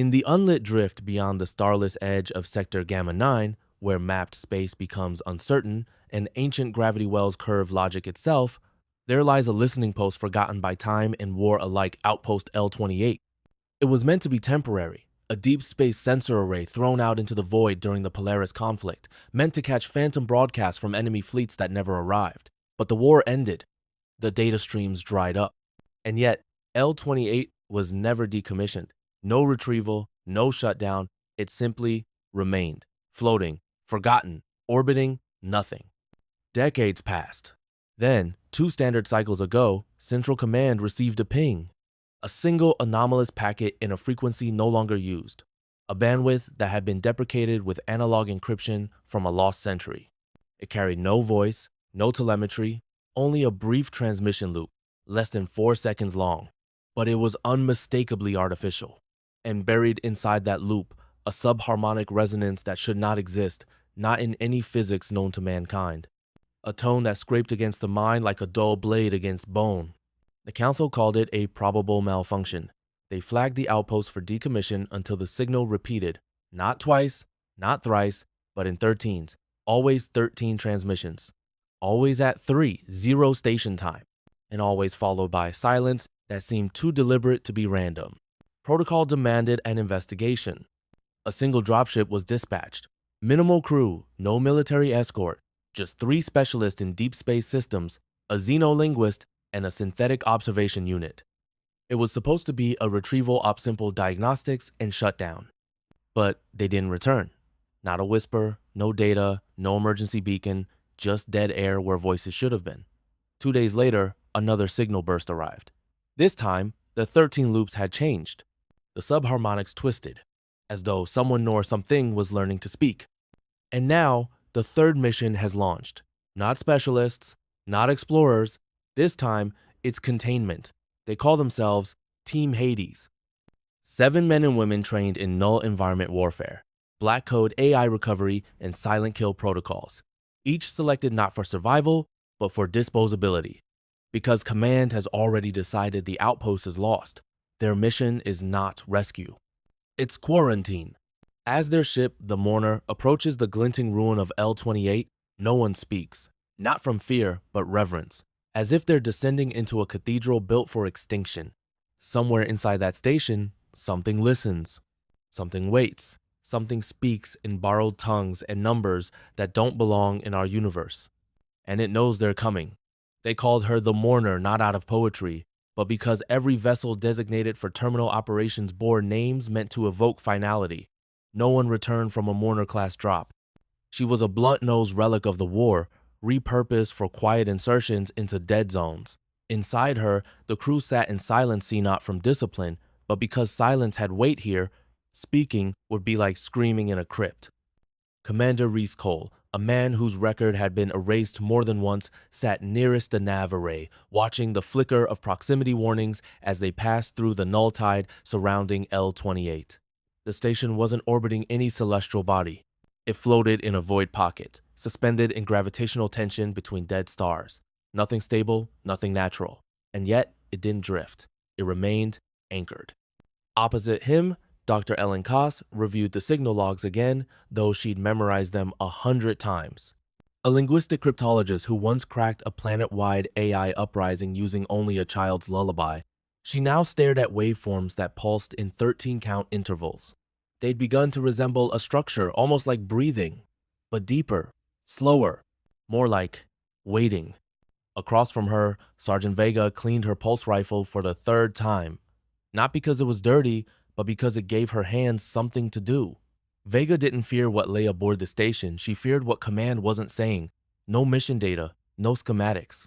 In the unlit drift beyond the starless edge of Sector Gamma 9, where mapped space becomes uncertain and ancient gravity wells curve logic itself, there lies a listening post forgotten by time and war alike, Outpost L-28. It was meant to be temporary, a deep space sensor array thrown out into the void during the Polaris conflict, meant to catch phantom broadcasts from enemy fleets that never arrived. But the war ended. The data streams dried up. And yet, L-28 was never decommissioned. No retrieval, no shutdown. It simply remained, floating, forgotten, orbiting, nothing. Decades passed. Then, 2 standard cycles ago, Central Command received a ping. A single anomalous packet in a frequency no longer used. A bandwidth that had been deprecated with analog encryption from a lost century. It carried no voice, no telemetry, only a brief transmission loop, less than 4 seconds long. But it was unmistakably artificial. And buried inside that loop, a subharmonic resonance that should not exist, not in any physics known to mankind. A tone that scraped against the mind like a dull blade against bone. The council called it a probable malfunction. They flagged the outpost for decommission until the signal repeated, not twice, not thrice, but in 13s, always 13 transmissions. Always at 3:00 station time, and always followed by silence that seemed too deliberate to be random. Protocol demanded an investigation. A single dropship was dispatched. Minimal crew, no military escort, just 3 specialists in deep space systems, a xenolinguist, and a synthetic observation unit. It was supposed to be a retrieval op simple diagnostics and shutdown. But they didn't return. Not a whisper, no data, no emergency beacon, just dead air where voices should have been. 2 days later, another signal burst arrived. This time, the 13 loops had changed. The subharmonics twisted, as though someone or something was learning to speak. And now, the 3rd mission has launched. Not specialists, not explorers. This time, it's containment. They call themselves Team Hades. 7 men and women trained in null environment warfare, black code AI recovery, and silent kill protocols. Each selected not for survival, but for disposability. Because Command has already decided the outpost is lost. Their mission is not rescue. It's quarantine. As their ship, the Mourner, approaches the glinting ruin of L-28, no one speaks. Not from fear, but reverence. As if they're descending into a cathedral built for extinction. Somewhere inside that station, something listens. Something waits. Something speaks in borrowed tongues and numbers that don't belong in our universe. And it knows they're coming. They called her the Mourner not out of poetry, but because every vessel designated for terminal operations bore names meant to evoke finality. No one returned from a Mourner-class drop. She was a blunt-nosed relic of the war, repurposed for quiet insertions into dead zones. Inside her, the crew sat in silence, not from discipline, but because silence had weight here, speaking would be like screaming in a crypt. Commander Reese Cole, a man whose record had been erased more than once, sat nearest the nav array, watching the flicker of proximity warnings as they passed through the null tide surrounding L-28. The station wasn't orbiting any celestial body. It floated in a void pocket, suspended in gravitational tension between dead stars. Nothing stable, nothing natural. And yet, it didn't drift. It remained anchored. Opposite him, Dr. Ellen Koss reviewed the signal logs again, though she'd memorized them 100 times. A linguistic cryptologist who once cracked a planet-wide AI uprising using only a child's lullaby, she now stared at waveforms that pulsed in 13-count intervals. They'd begun to resemble a structure almost like breathing, but deeper, slower, more like waiting. Across from her, Sergeant Vega cleaned her pulse rifle for the 3rd time. Not because it was dirty, but because it gave her hands something to do. Vega didn't fear what lay aboard the station, she feared what Command wasn't saying. No mission data, no schematics.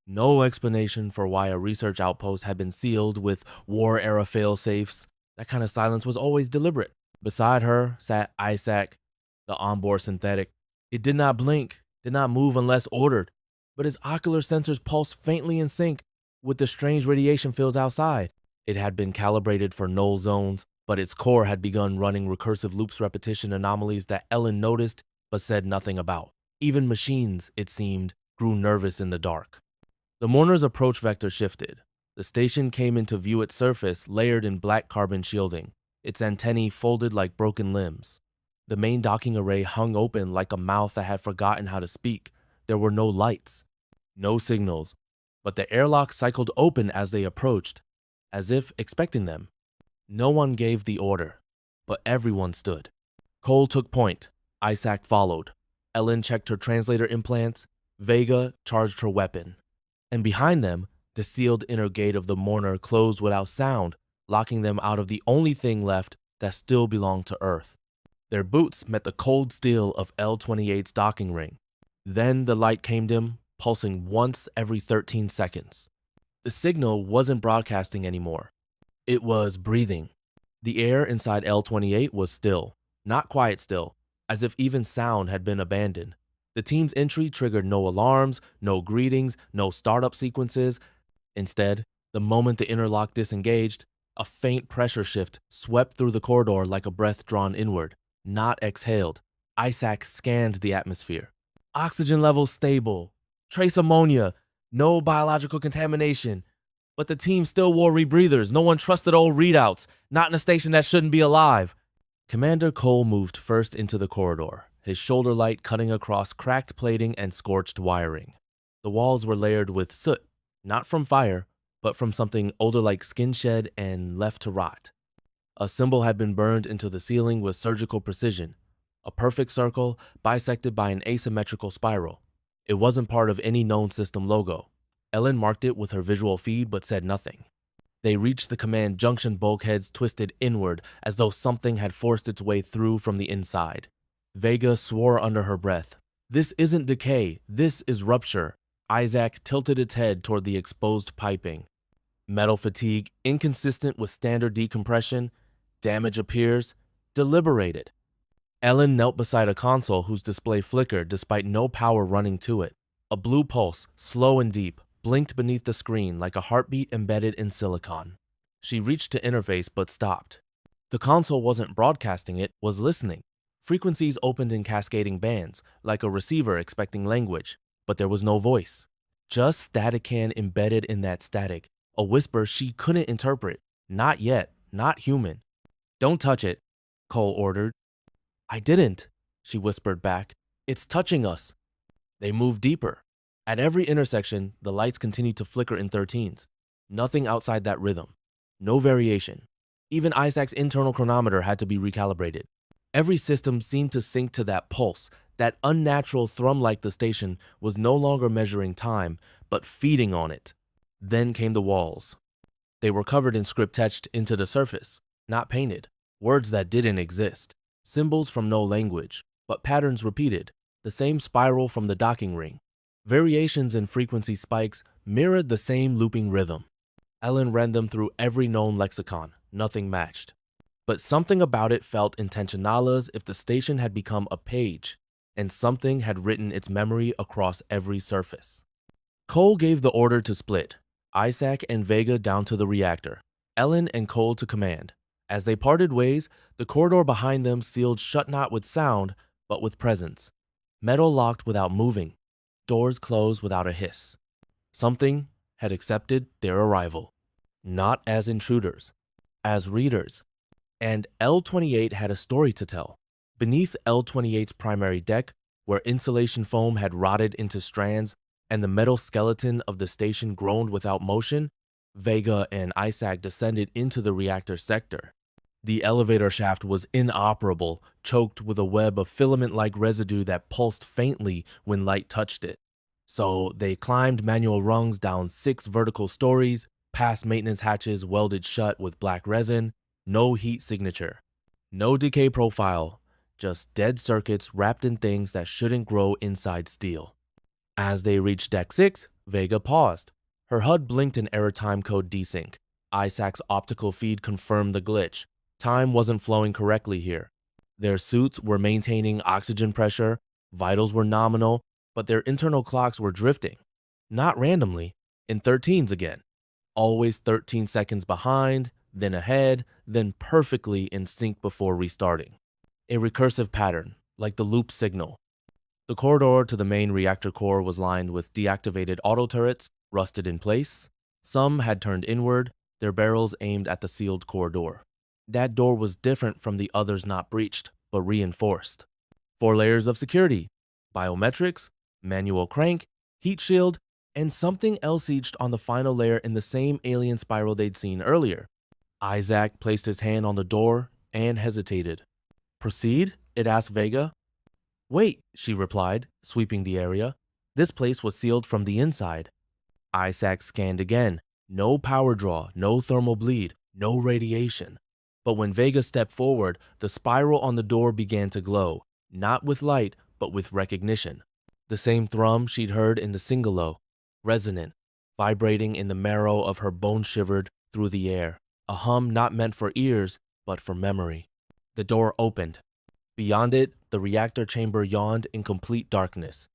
No explanation for why a research outpost had been sealed with war-era fail-safes. That kind of silence was always deliberate. Beside her sat Isaac, the onboard synthetic. It did not blink, did not move unless ordered, but its ocular sensors pulsed faintly in sync with the strange radiation fields outside. It had been calibrated for null zones, but its core had begun running recursive loops repetition anomalies that Ellen noticed but said nothing about. Even machines, it seemed, grew nervous in the dark. The Mourner's approach vector shifted. The station came into view, its surface layered in black carbon shielding. its antennae folded like broken limbs. The main docking array hung open like a mouth that had forgotten how to speak. There were no lights, no signals, but the airlock cycled open as they approached, as if expecting them. No one gave the order, but everyone stood. Cole took point. Isaac followed. Ellen checked her translator implants. Vega charged her weapon. And behind them, the sealed inner gate of the mourner closed without sound, locking them out of the only thing left that still belonged to Earth. Their boots met the cold steel of L-28's docking ring. Then the light came dim, pulsing once every 13 seconds. The signal wasn't broadcasting anymore. It was breathing. The air inside L-28 was still, not quiet still, as if even sound had been abandoned. The team's entry triggered no alarms, no greetings, no startup sequences. Instead, the moment the interlock disengaged, a faint pressure shift swept through the corridor like a breath drawn inward, not exhaled. Isaac scanned the atmosphere. Oxygen levels stable. Trace ammonia. No biological contamination. But the team still wore rebreathers. No one trusted old readouts. Not in a station that shouldn't be alive. Commander Cole moved first into the corridor, his shoulder light cutting across cracked plating and scorched wiring. The walls were layered with soot, not from fire, but from something older like skin shed and left to rot. A symbol had been burned into the ceiling with surgical precision, a perfect circle bisected by an asymmetrical spiral. It wasn't part of any known system logo. Ellen marked it with her visual feed but said nothing. They reached the command junction bulkheads twisted inward as though something had forced its way through from the inside. Vega swore under her breath. This isn't decay, this is rupture. Isaac tilted its head toward the exposed piping. Metal fatigue, inconsistent with standard decompression. Damage appears. Deliberated. Ellen knelt beside a console whose display flickered despite no power running to it. A blue pulse, slow and deep, blinked beneath the screen like a heartbeat embedded in silicon. She reached to interface but stopped. The console wasn't broadcasting, it was listening. Frequencies opened in cascading bands, like a receiver expecting language, but there was no voice. Just staticcan embedded in that static, a whisper she couldn't interpret. Not yet, not human. Don't touch it, Cole ordered. I didn't, she whispered back. It's touching us. They moved deeper. At every intersection, the lights continued to flicker in 13s. Nothing outside that rhythm. No variation. Even Isaac's internal chronometer had to be recalibrated. Every system seemed to sync to that pulse. That unnatural thrum like the station was no longer measuring time, but feeding on it. Then came the walls. They were covered in script etched into the surface, not painted. Words that didn't exist. Symbols from no language, but patterns repeated. The same spiral from the docking ring. Variations in frequency spikes mirrored the same looping rhythm. Ellen ran them through every known lexicon. Nothing matched. But something about it felt intentional, as if the station had become a page, and something had written its memory across every surface. Cole gave the order to split. Isaac and Vega down to the reactor. Ellen and Cole to command. As they parted ways, the corridor behind them sealed shut not with sound, but with presence. Metal locked without moving. Doors closed without a hiss. Something had accepted their arrival. Not as intruders, as readers. And L-28 had a story to tell. Beneath L-28's primary deck, where insulation foam had rotted into strands and the metal skeleton of the station groaned without motion, Vega and Isaac descended into the reactor sector. The elevator shaft was inoperable, choked with a web of filament-like residue that pulsed faintly when light touched it. So they climbed manual rungs down 6 vertical stories, past maintenance hatches welded shut with black resin, no heat signature, no decay profile, just dead circuits wrapped in things that shouldn't grow inside steel. As they reached Deck 6, Vega paused. Her HUD blinked an error timecode desync. Isaac's optical feed confirmed the glitch. Time wasn't flowing correctly here. Their suits were maintaining oxygen pressure, vitals were nominal, but their internal clocks were drifting. Not randomly, in 13s again. Always 13 seconds behind, then ahead, then perfectly in sync before restarting. A recursive pattern, like the loop signal. The corridor to the main reactor core was lined with deactivated auto turrets, rusted in place. Some had turned inward, their barrels aimed at the sealed core door. That door was different from the others not breached, but reinforced. 4 layers of security, biometrics, manual crank, heat shield, and something else etched on the final layer in the same alien spiral they'd seen earlier. Isaac placed his hand on the door and hesitated. Proceed? It asked Vega. Wait, she replied, sweeping the area. This place was sealed from the inside. Isaac scanned again. No power draw, no thermal bleed, no radiation. But when Vega stepped forward, the spiral on the door began to glow, not with light, but with recognition. The same thrum she'd heard in the Singalo, resonant, vibrating in the marrow of her bones shivered through the air, a hum not meant for ears, but for memory. The door opened. Beyond it, the reactor chamber yawned in complete darkness.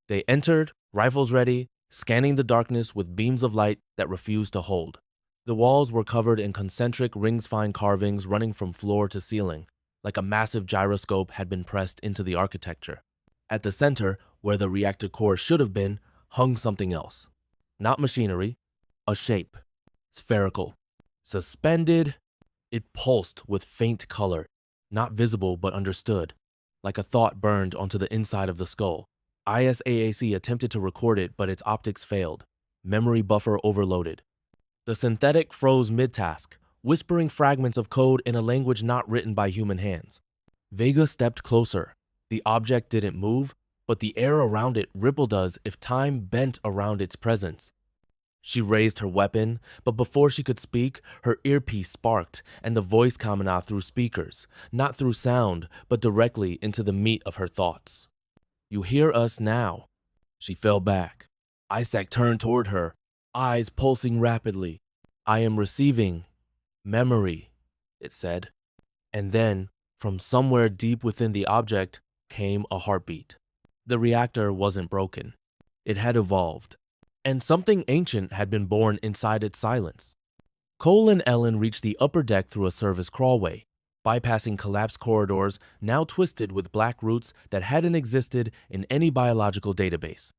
They entered, rifles ready, scanning the darkness with beams of light that refused to hold. The walls were covered in concentric rings-fine carvings running from floor to ceiling, like a massive gyroscope had been pressed into the architecture. At the center, where the reactor core should have been, hung something else. Not machinery, a shape. Spherical. Suspended. It pulsed with faint color, not visible but understood, like a thought burned onto the inside of the skull. ISAAC attempted to record it, but its optics failed. Memory buffer overloaded. The synthetic froze mid-task, whispering fragments of code in a language not written by human hands. Vega stepped closer. The object didn't move, but the air around it rippled as if time bent around its presence. She raised her weapon, but before she could speak, her earpiece sparked, and the voice came out through speakers, not through sound, but directly into the meat of her thoughts. You hear us now. She fell back. Isaac turned toward her, eyes pulsing rapidly. I am receiving memory, it said. And then, from somewhere deep within the object, came a heartbeat. The reactor wasn't broken. It had evolved. And something ancient had been born inside its silence. Cole and Ellen reached the upper deck through a service crawlway, bypassing collapsed corridors now twisted with black roots that hadn't existed in any biological database.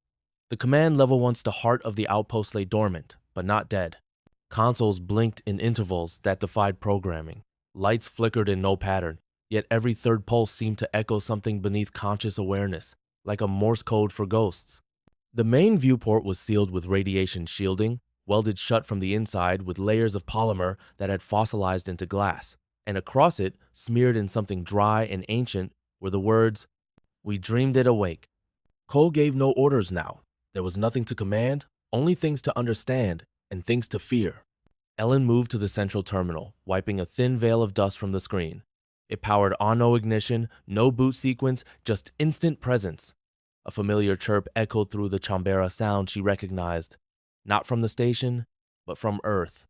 The command level once the heart of the outpost lay dormant, but not dead. Consoles blinked in intervals that defied programming. Lights flickered in no pattern, yet every third pulse seemed to echo something beneath conscious awareness, like a Morse code for ghosts. The main viewport was sealed with radiation shielding, welded shut from the inside with layers of polymer that had fossilized into glass, and across it, smeared in something dry and ancient, were the words, "We dreamed it awake." Cole gave no orders now. There was nothing to command, only things to understand and things to fear. Ellen moved to the central terminal, wiping a thin veil of dust from the screen. It powered on no ignition, no boot sequence, just instant presence. A familiar chirp echoed through the Chambera sound she recognized, not from the station, but from Earth.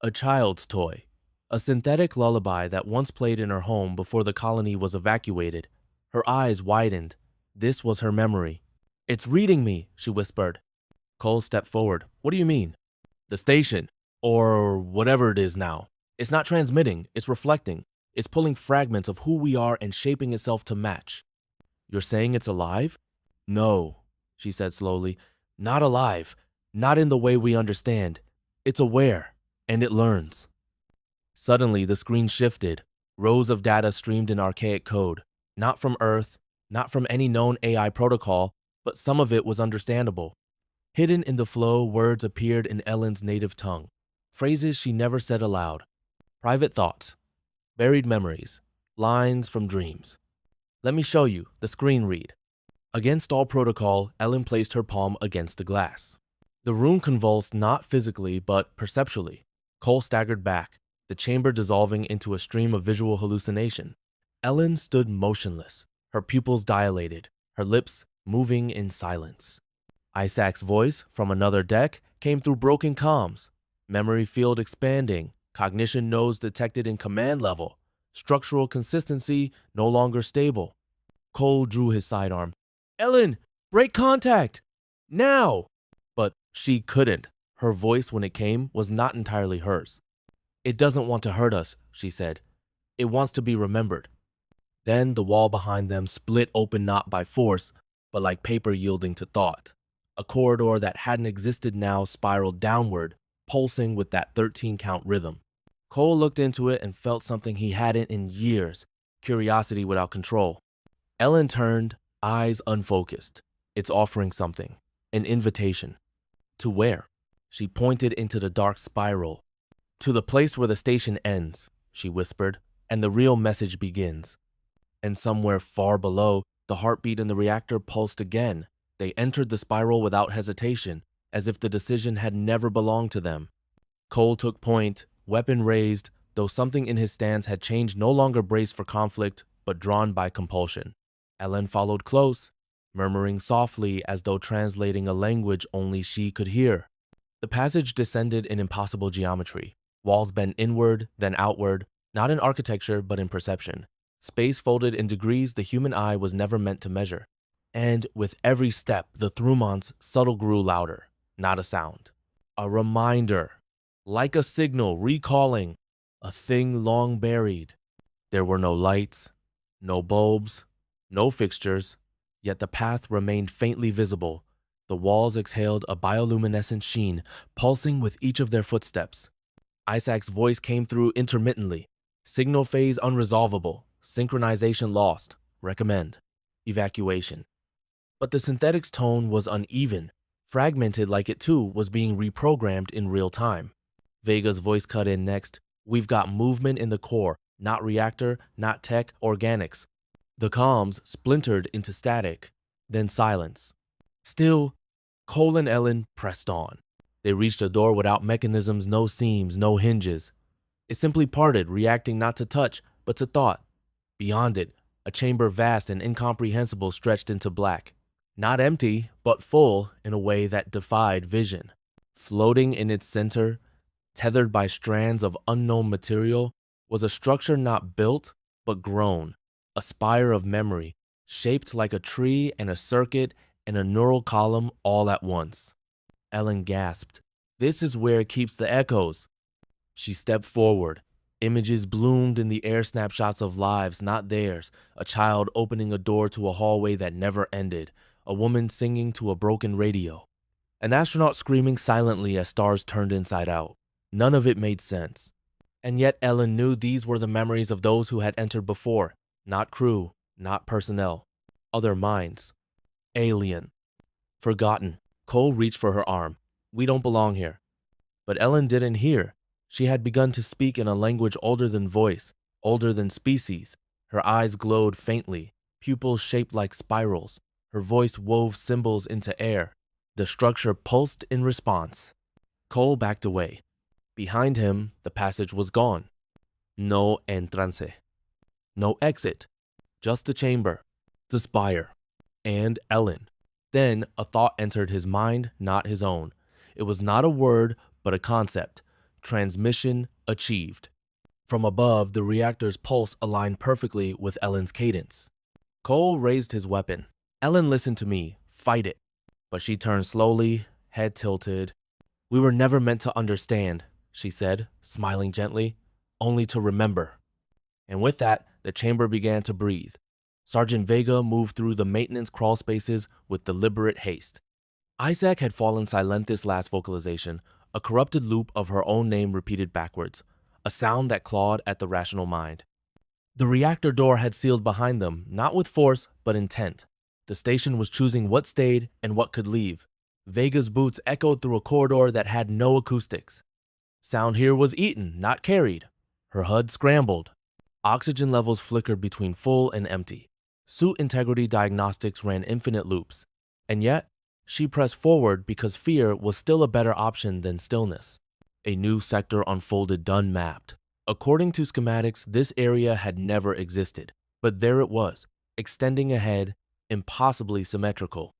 A child's toy, a synthetic lullaby that once played in her home before the colony was evacuated. Her eyes widened. This was her memory. It's reading me, she whispered. Cole stepped forward. What do you mean? The station, or whatever it is now. It's not transmitting, it's reflecting. It's pulling fragments of who we are and shaping itself to match. You're saying it's alive? No, she said slowly. Not alive. Not in the way we understand. It's aware, and it learns. Suddenly, the screen shifted. Rows of data streamed in archaic code. Not from Earth, not from any known AI protocol, but some of it was understandable. Hidden in the flow, words appeared in Ellen's native tongue. Phrases she never said aloud. Private thoughts. Buried memories. Lines from dreams. Let me show you, the screen read. Against all protocol, Ellen placed her palm against the glass. The room convulsed not physically, but perceptually. Cole staggered back, the chamber dissolving into a stream of visual hallucination. Ellen stood motionless, her pupils dilated, her lips moving in silence. Isaac's voice, from another deck, came through broken comms. Memory field expanding, cognition nodes detected in command level, structural consistency no longer stable. Cole drew his sidearm. Ellen, break contact! Now! But she couldn't. Her voice, when it came, was not entirely hers. It doesn't want to hurt us, she said. It wants to be remembered. Then the wall behind them split open not by force, but like paper yielding to thought. A corridor that hadn't existed now spiraled downward, pulsing with that 13-count rhythm. Cole looked into it and felt something he hadn't in years, curiosity without control. Ellen turned, eyes unfocused. It's offering something, an invitation. To where? She pointed into the dark spiral. To the place where the station ends, she whispered, and the real message begins. And somewhere far below, the heartbeat in the reactor pulsed again. They entered the spiral without hesitation, as if the decision had never belonged to them. Cole took point, weapon raised, though something in his stance had changed, no longer braced for conflict, but drawn by compulsion. Ellen followed close, murmuring softly as though translating a language only she could hear. The passage descended in impossible geometry. Walls bent inward, then outward, not in architecture, but in perception. Space folded in degrees the human eye was never meant to measure. And with every step, the throughmonts subtle grew louder, not a sound. A reminder, like a signal recalling a thing long buried. There were no lights, no bulbs, no fixtures, yet the path remained faintly visible. The walls exhaled a bioluminescent sheen, pulsing with each of their footsteps. Isaac's voice came through intermittently. Signal phase unresolvable. Synchronization lost. Recommend. Evacuation. But the synthetic's tone was uneven, fragmented like it too was being reprogrammed in real time. Vega's voice cut in next. We've got movement in the core, not reactor, not tech, organics. The comms splintered into static, then silence. Still, Cole and Ellen pressed on. They reached a door without mechanisms, no seams, no hinges. It simply parted, reacting not to touch, but to thought. Beyond it, a chamber vast and incomprehensible stretched into black. Not empty, but full in a way that defied vision. Floating in its center, tethered by strands of unknown material, was a structure not built, but grown. A spire of memory, shaped like a tree and a circuit and a neural column all at once. Ellen gasped. This is where it keeps the echoes. She stepped forward. Images bloomed in the air, snapshots of lives, not theirs. A child opening a door to a hallway that never ended. A woman singing to a broken radio. An astronaut screaming silently as stars turned inside out. None of it made sense. And yet Ellen knew these were the memories of those who had entered before. Not crew, not personnel. Other minds. Alien. Forgotten. Cole reached for her arm. We don't belong here. But Ellen didn't hear. She had begun to speak in a language older than voice, older than species. Her eyes glowed faintly, pupils shaped like spirals. Her voice wove symbols into air. The structure pulsed in response. Cole backed away. Behind him, the passage was gone. No entrance. No exit. Just a chamber. The spire. And Ellen. Then a thought entered his mind, not his own. It was not a word, but a concept. Transmission achieved. From above, the reactor's pulse aligned perfectly with Ellen's cadence. Cole raised his weapon. Ellen listened to me. Fight it. But she turned slowly, head tilted. We were never meant to understand, she said, smiling gently, only to remember. And with that, the chamber began to breathe. Sergeant Vega moved through the maintenance crawl spaces with deliberate haste. Isaac had fallen silent this last vocalization, a corrupted loop of her own name repeated backwards, a sound that clawed at the rational mind. The reactor door had sealed behind them, not with force, but intent. The station was choosing what stayed and what could leave. Vega's boots echoed through a corridor that had no acoustics. Sound here was eaten, not carried. Her HUD scrambled. Oxygen levels flickered between full and empty. Suit integrity diagnostics ran infinite loops. And yet, she pressed forward because fear was still a better option than stillness. A new sector unfolded done mapped. According to schematics, this area had never existed. But there it was, extending ahead, impossibly symmetrical.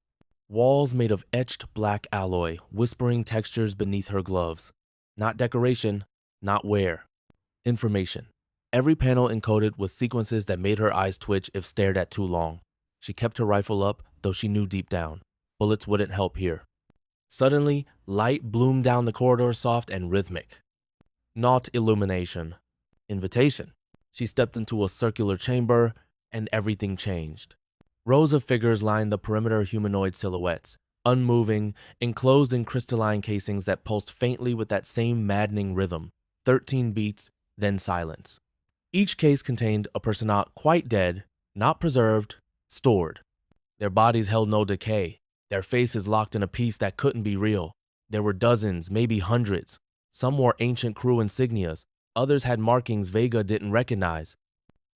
Walls made of etched black alloy, whispering textures beneath her gloves. Not decoration, not wear. Information. Every panel encoded with sequences that made her eyes twitch if stared at too long. She kept her rifle up, though she knew deep down. Bullets wouldn't help here. Suddenly, light bloomed down the corridor, soft and rhythmic. Not illumination. Invitation. She stepped into a circular chamber, and everything changed. Rows of figures lined the perimeter, humanoid silhouettes, unmoving, enclosed in crystalline casings that pulsed faintly with that same maddening rhythm. 13 beats, then silence. Each case contained a person not quite dead, not preserved, stored. Their bodies held no decay. Their faces locked in a piece that couldn't be real. There were dozens, maybe hundreds. Some wore ancient crew insignias. Others had markings Vega didn't recognize.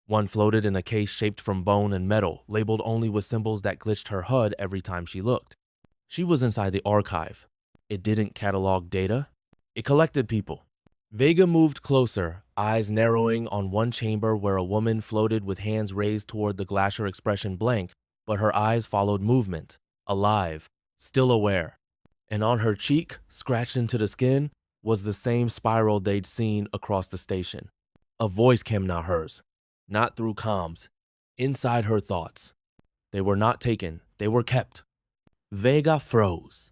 One floated in a case shaped from bone and metal, labeled only with symbols that glitched her HUD every time she looked. She was inside the archive. It didn't catalog data. It collected people. Vega moved closer, eyes narrowing on one chamber where a woman floated with hands raised toward the glacier expression blank, but her eyes followed movement, alive, still aware. And on her cheek, scratched into the skin, was the same spiral they'd seen across the station. A voice came now hers, not through comms, inside her thoughts. They were not taken, they were kept. Vega froze.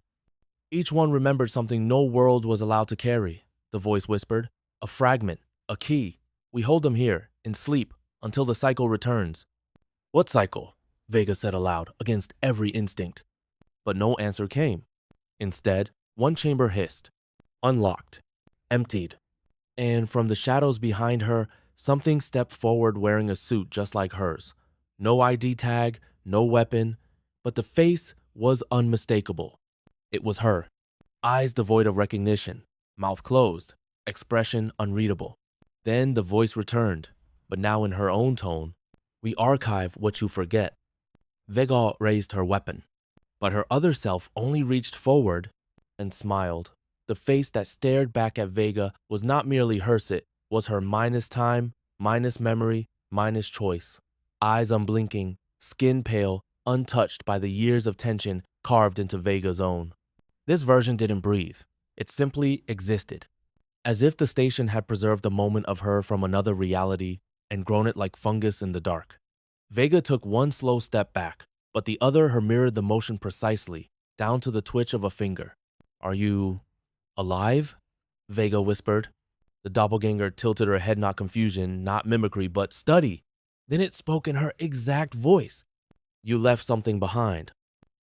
Each one remembered something no world was allowed to carry, the voice whispered. A fragment, a key. We hold them here, in sleep, until the cycle returns. What cycle? Vega said aloud, against every instinct. But no answer came. Instead, one chamber hissed. Unlocked. Emptied. And from the shadows behind her, something stepped forward wearing a suit just like hers. No ID tag, no weapon, but the face was unmistakable. It was her. Eyes devoid of recognition, mouth closed, expression unreadable. Then the voice returned, but now in her own tone. We archive what you forget. Vega raised her weapon, but her other self only reached forward and smiled. The face that stared back at Vega was not merely hers, it was her minus time, minus memory, minus choice. Eyes unblinking, skin pale, untouched by the years of tension carved into Vega's own. This version didn't breathe. It simply existed. As if the station had preserved a moment of her from another reality and grown it like fungus in the dark. Vega took one slow step back, but the other her mirrored the motion precisely, down to the twitch of a finger. Are you alive? Vega whispered. The doppelganger tilted her head, not confusion, not mimicry, but study. Then it spoke in her exact voice. You left something behind.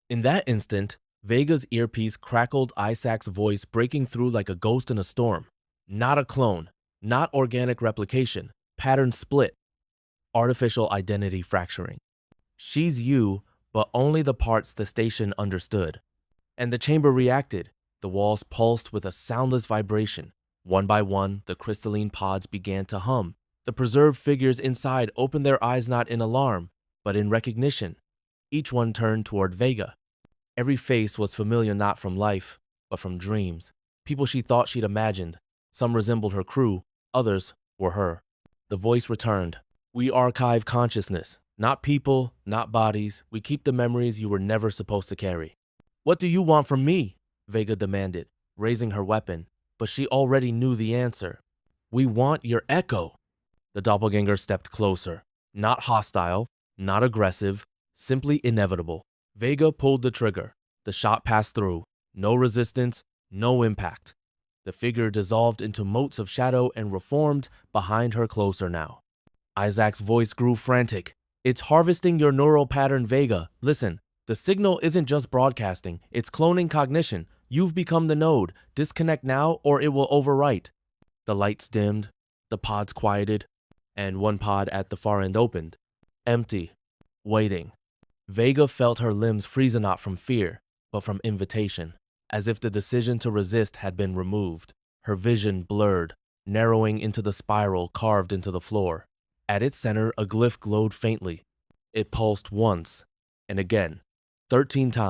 In that instant, Vega's earpiece crackled Isaac's voice breaking through like a ghost in a storm. Not a clone, not organic replication, pattern split, artificial identity fracturing. She's you, but only the parts the station understood. And the chamber reacted. The walls pulsed with a soundless vibration. One by one, the crystalline pods began to hum. The preserved figures inside opened their eyes not in alarm, but in recognition. Each one turned toward Vega. Every face was familiar not from life, but from dreams. People she thought she'd imagined. Some resembled her crew, others were her. The voice returned. We archive consciousness. Not people, not bodies. We keep the memories you were never supposed to carry. What do you want from me? Vega demanded, raising her weapon, but she already knew the answer. We want your echo. The doppelganger stepped closer. Not hostile, not aggressive, simply inevitable. Vega pulled the trigger. The shot passed through. No resistance, no impact. The figure dissolved into motes of shadow and reformed behind her closer now. Isaac's voice grew frantic. It's harvesting your neural pattern, Vega. Listen, the signal isn't just broadcasting, it's cloning cognition. You've become the node. Disconnect now or it will overwrite. The lights dimmed, the pods quieted, and one pod at the far end opened. Empty. Waiting. Vega felt her limbs freeze not from fear, but from invitation, as if the decision to resist had been removed. Her vision blurred, narrowing into the spiral carved into the floor. At its center, a glyph glowed faintly. It pulsed once, and again, 13 times.